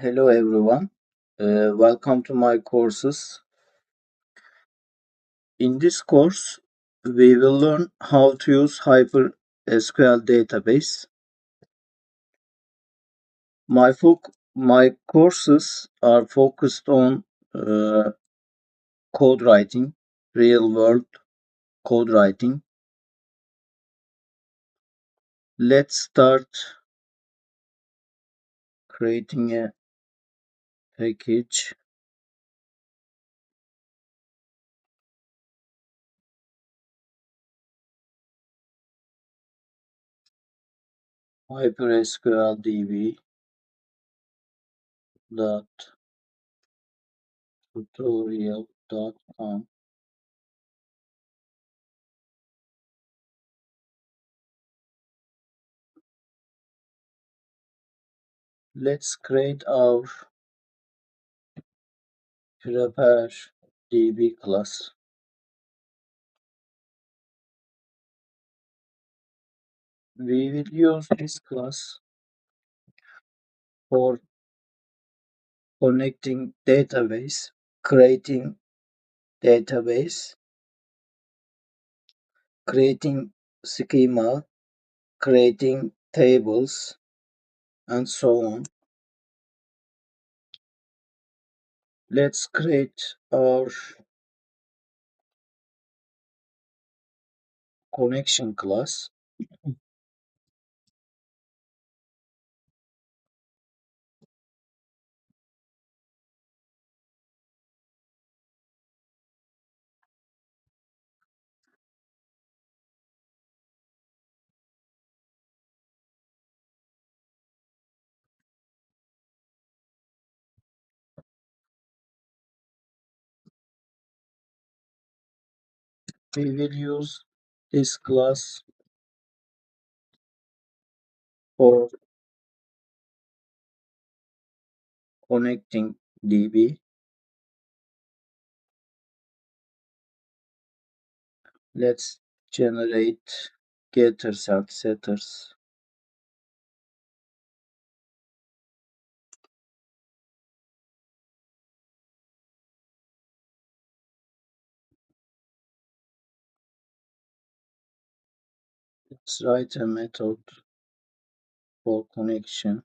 Hello everyone, welcome to my courses. In this course, we will learn how to use HSQL database. My courses are focused on uh, code writing, real world code writing. Let's start creating a package. HSQLDB dot tutorial.com. Let's create our prepare DB class. We will use this class for connecting database, creating database, creating schema, creating tables, and so on. Let's create our connection class. We will use this class for connecting DB. Let's generate getters and setters. Let's write a method for connection.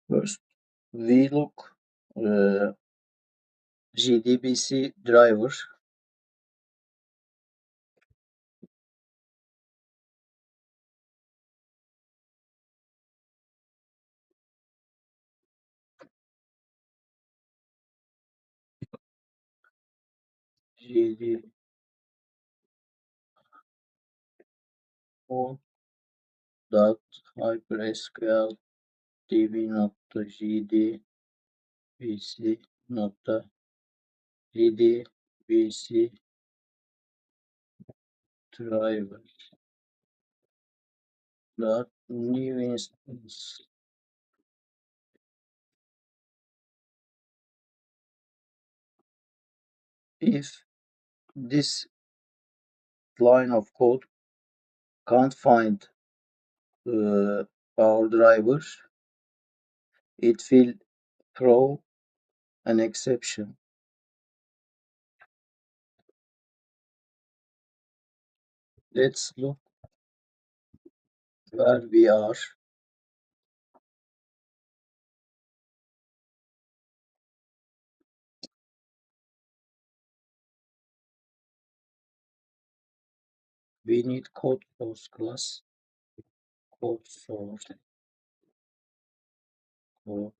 First, we look JDBC driver. JD dot hypersql db nokta jdbc nokta jdbc driver dot new instance. If this line of code can't find uh, our driver, it will throw an exception. Let's look where we are. We need code source class, code source, code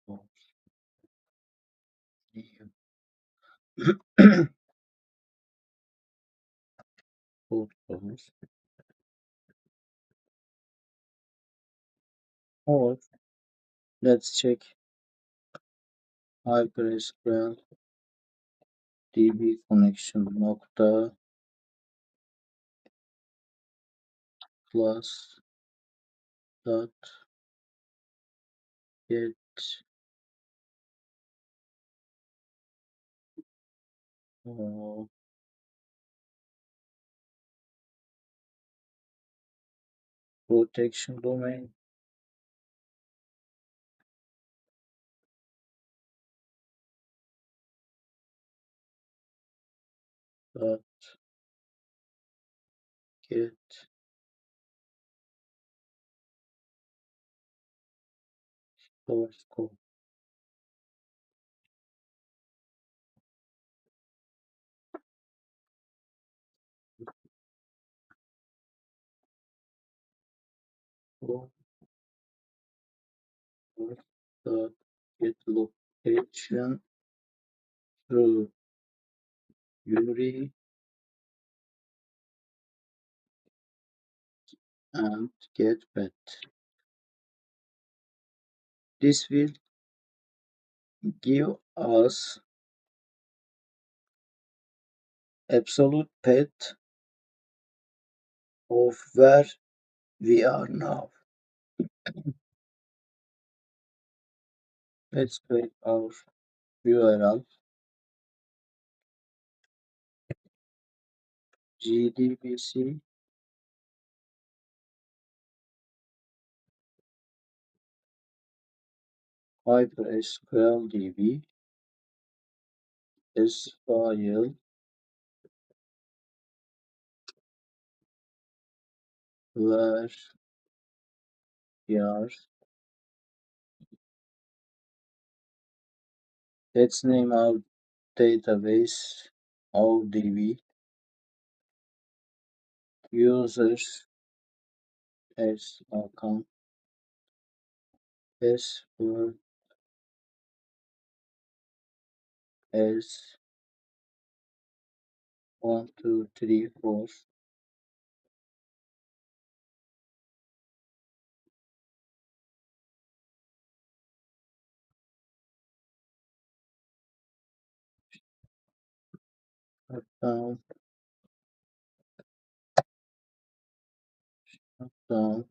source, new code source. Or let's check HyperSQL DB connection nokta class dot get uh, protection domain dot get source code. Dot get location through URI and get pet. This will give us absolute path of where we are now. Let's create our URL gdbc HyperSQLDB is file where we are. Let's name our database ODB users as account password as 1234 account account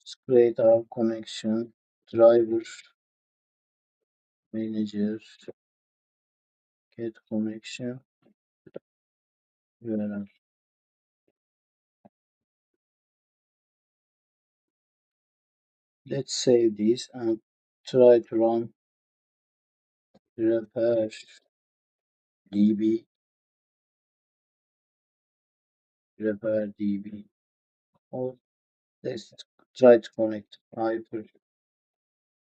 let's create our connection driver manager get connection URL. Let's save this and try to run repair db repair db or let's try to connect hyper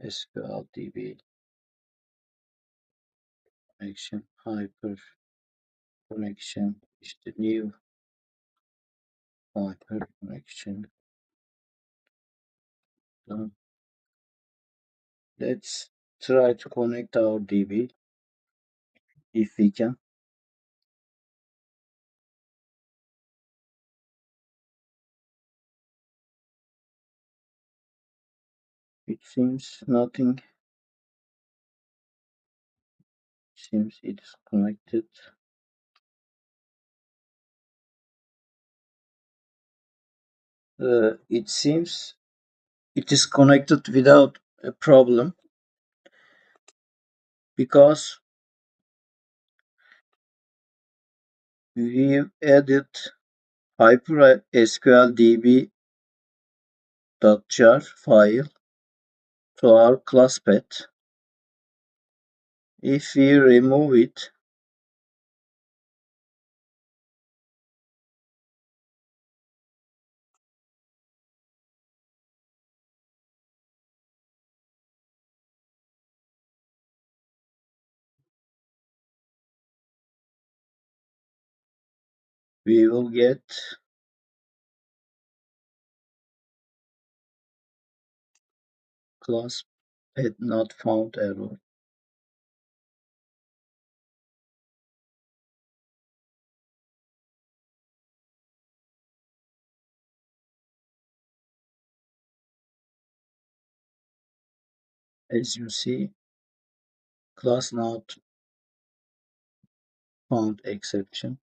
SQL DB connection hyper connection is the new hyper connection. Done. Let's try to connect our DB if we can. It seems nothing seems it is connected. It seems it is connected without a problem because we've added hyper SQL db.jar file to our class path. If we remove it, we will get class path not found error. As you see, class not found exception.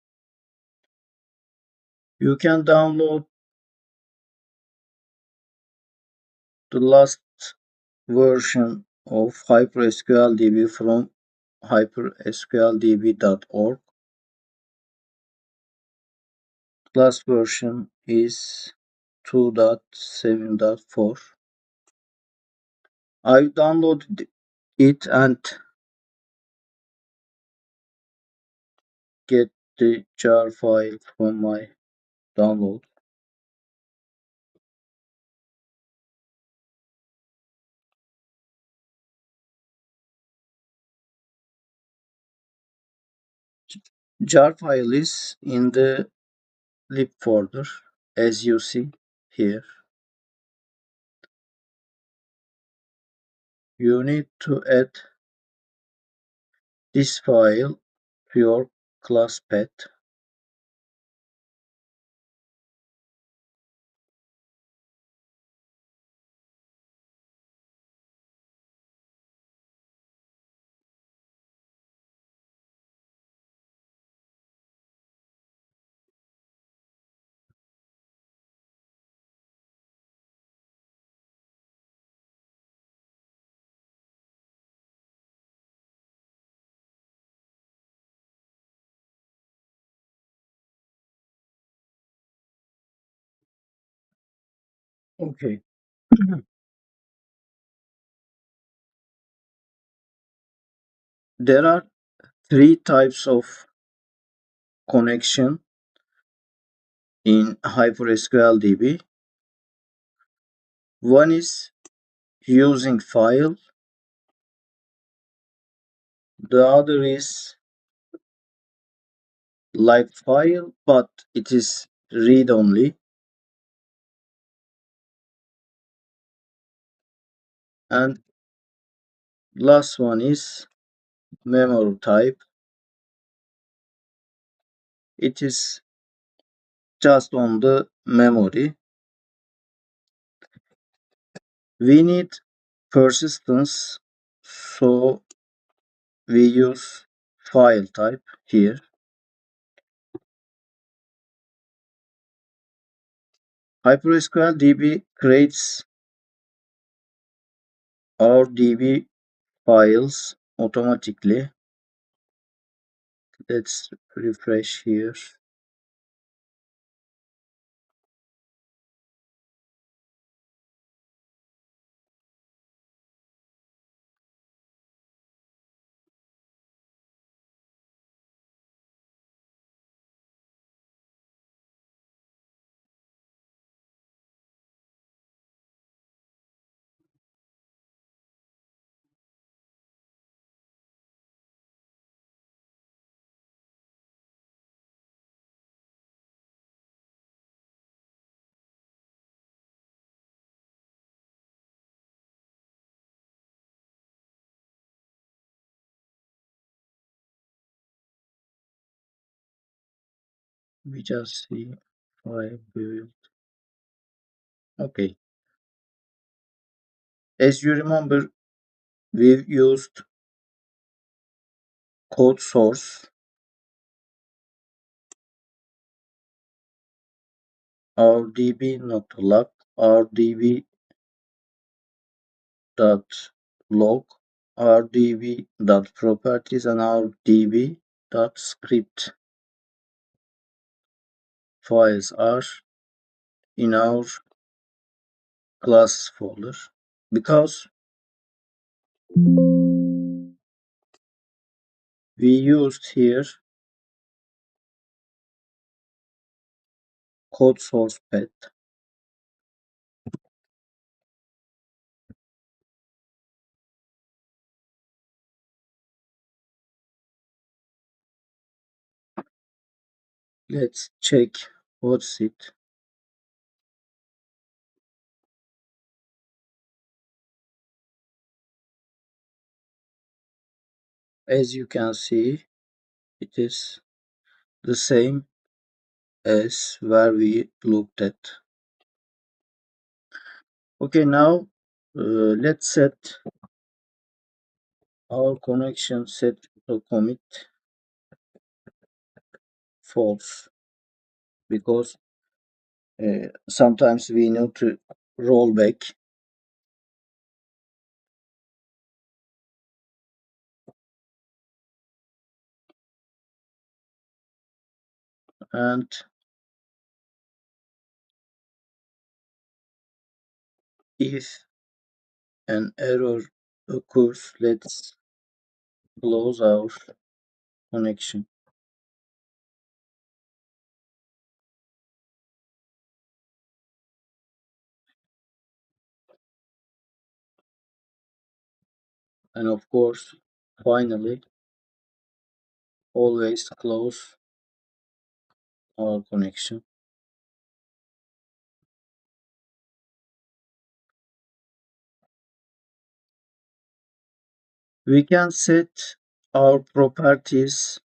You can download the last version of HyperSQLDB from hypersqldb.org. Last version is 2.7.4. I downloaded it and get the jar file from my download. Jar file is in the lib folder, as you see here. You need to add this file to your class path. Okay. There are three types of connection in HyperSQLDB. One is using file, the other is like file but it is read only, and last one is memory type. It is just on the memory. We need persistence, so we use file type here. HyperSQLDB creates our DB files automatically. Let's refresh here. We just see file build. Okay. As you remember, we've used code source, our db.log, our db.log, our db.properties, and our db.script files are in our class folder because we used here code source path. Let's check what's it. As you can see, it is the same as where we looked at. Okay, now let's set Our connection set to commit false because sometimes we need to roll back and if an error occurs, let's close our connection. And of course, finally, always close our connection. We can set our properties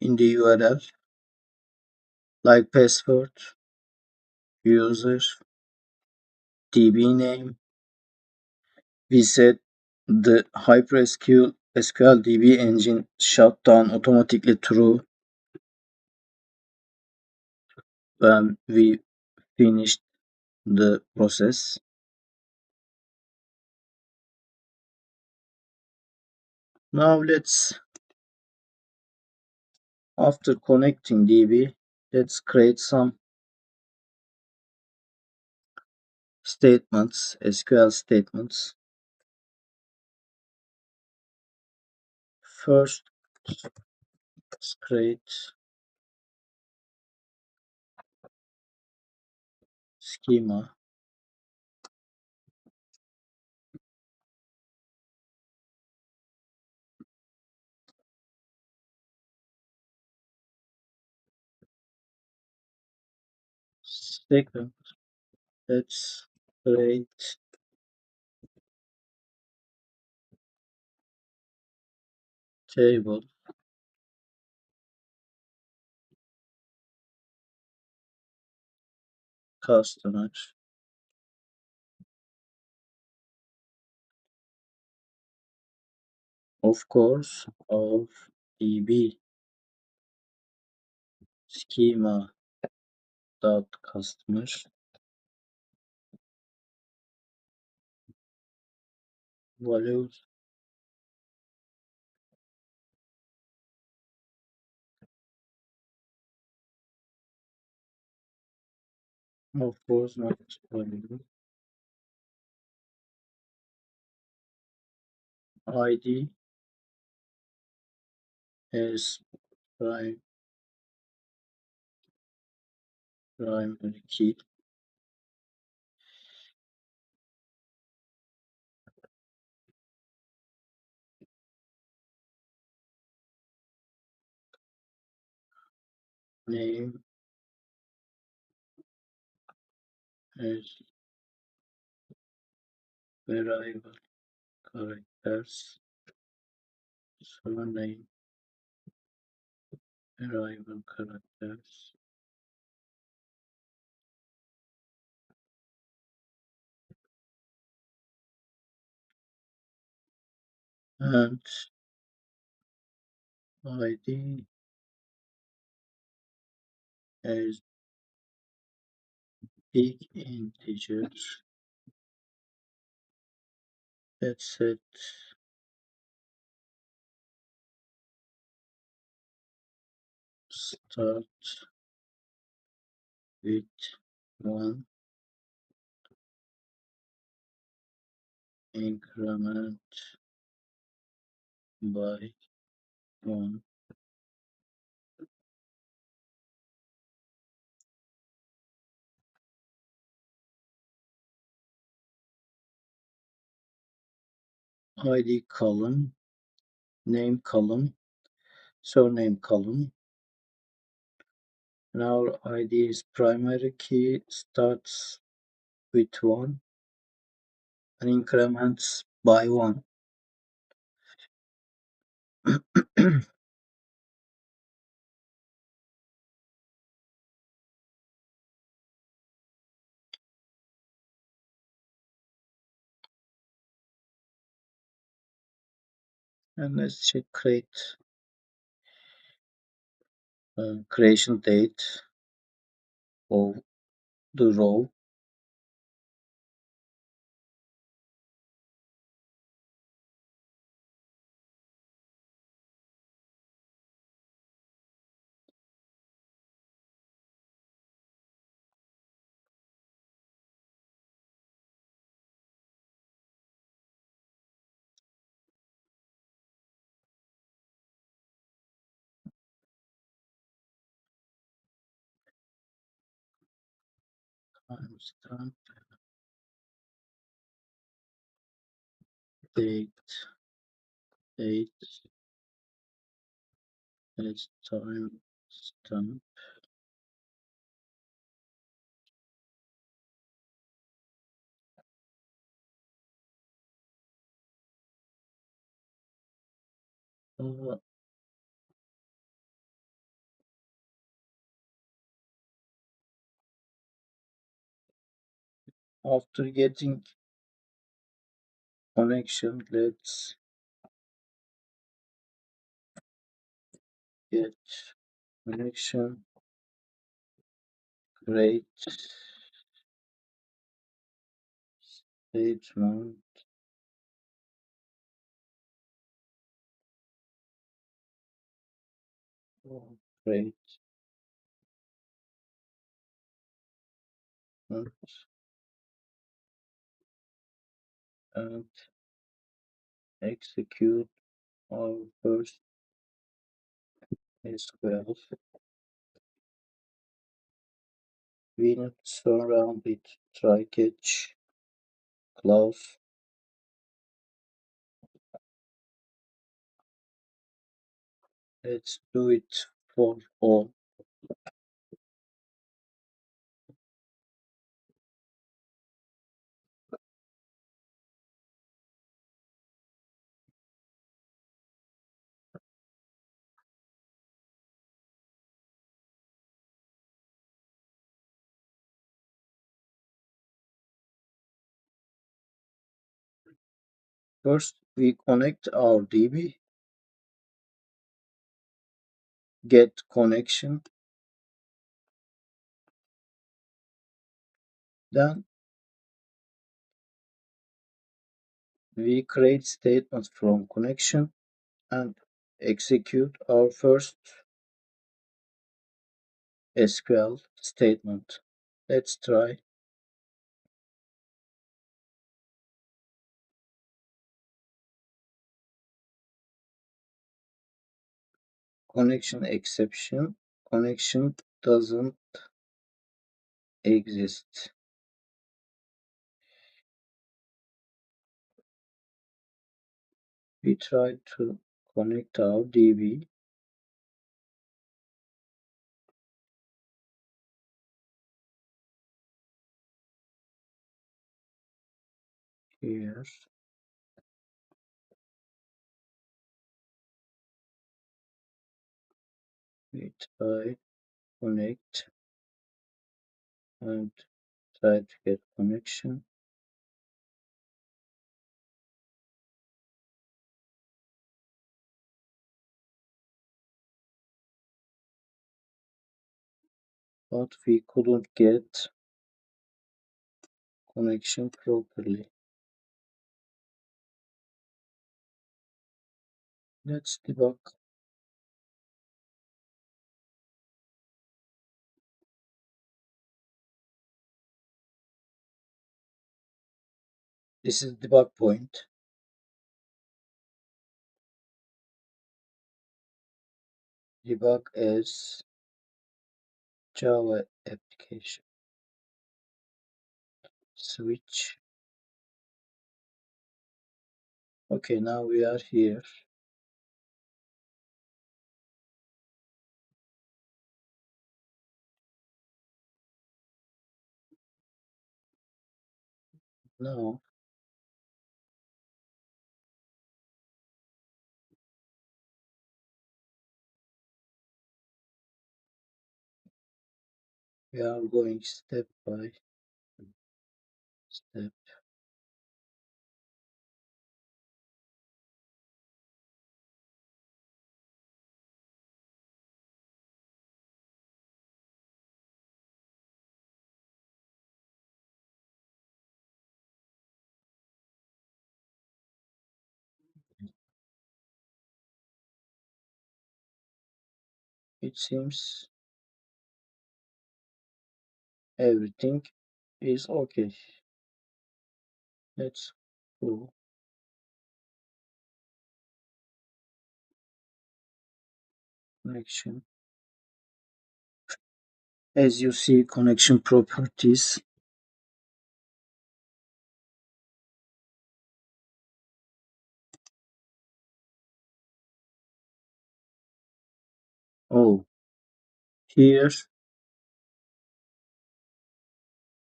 in the URL like password, user, DB name. We set the HyperSQL SQLDB engine shut down automatically through when we finished the process. Now after connecting DB, let's create some statements, SQL statements. First, let's create schema. Second, let's create table customer. Of course, our DB schema dot customer values. Of course, not value. ID as primary key. Name as variable characters. Surname variable characters. And ID as big integer. Let's set start with 1, increment by 1. ID column, name column, surname column. And our ID is primary key starts with 1 and increments by 1. And let's check creation date of the row. Timestamp, date, date, as time stamp. Uh, After getting connection, let's get connection, create statement, create and execute our first SQL. We need to surround it, try catch, clause. Let's do it for all. First, we connect our DB, get connection, then we create statements from connection and execute our first SQL statement. Let's try. Connection exception. Connection doesn't exist. We try to connect our DB. Here we try connect and try to get connection. But we couldn't get connection properly. Let's debug. This is debug point. Debug as Java application. Switch. Okay, now we are here. Now we are going step by step. it seems everything is okay. Let's go connection. As you see, connection properties. Oh, here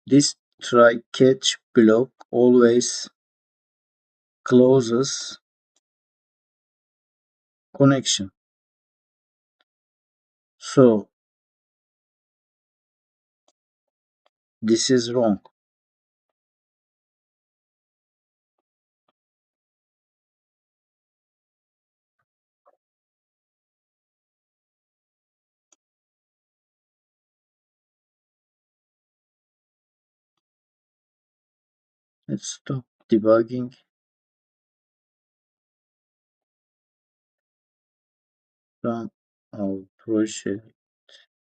this try catch block always closes connection. So this is wrong. Let's stop debugging, run our project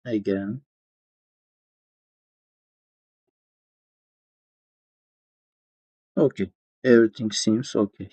again. Okay, everything seems okay.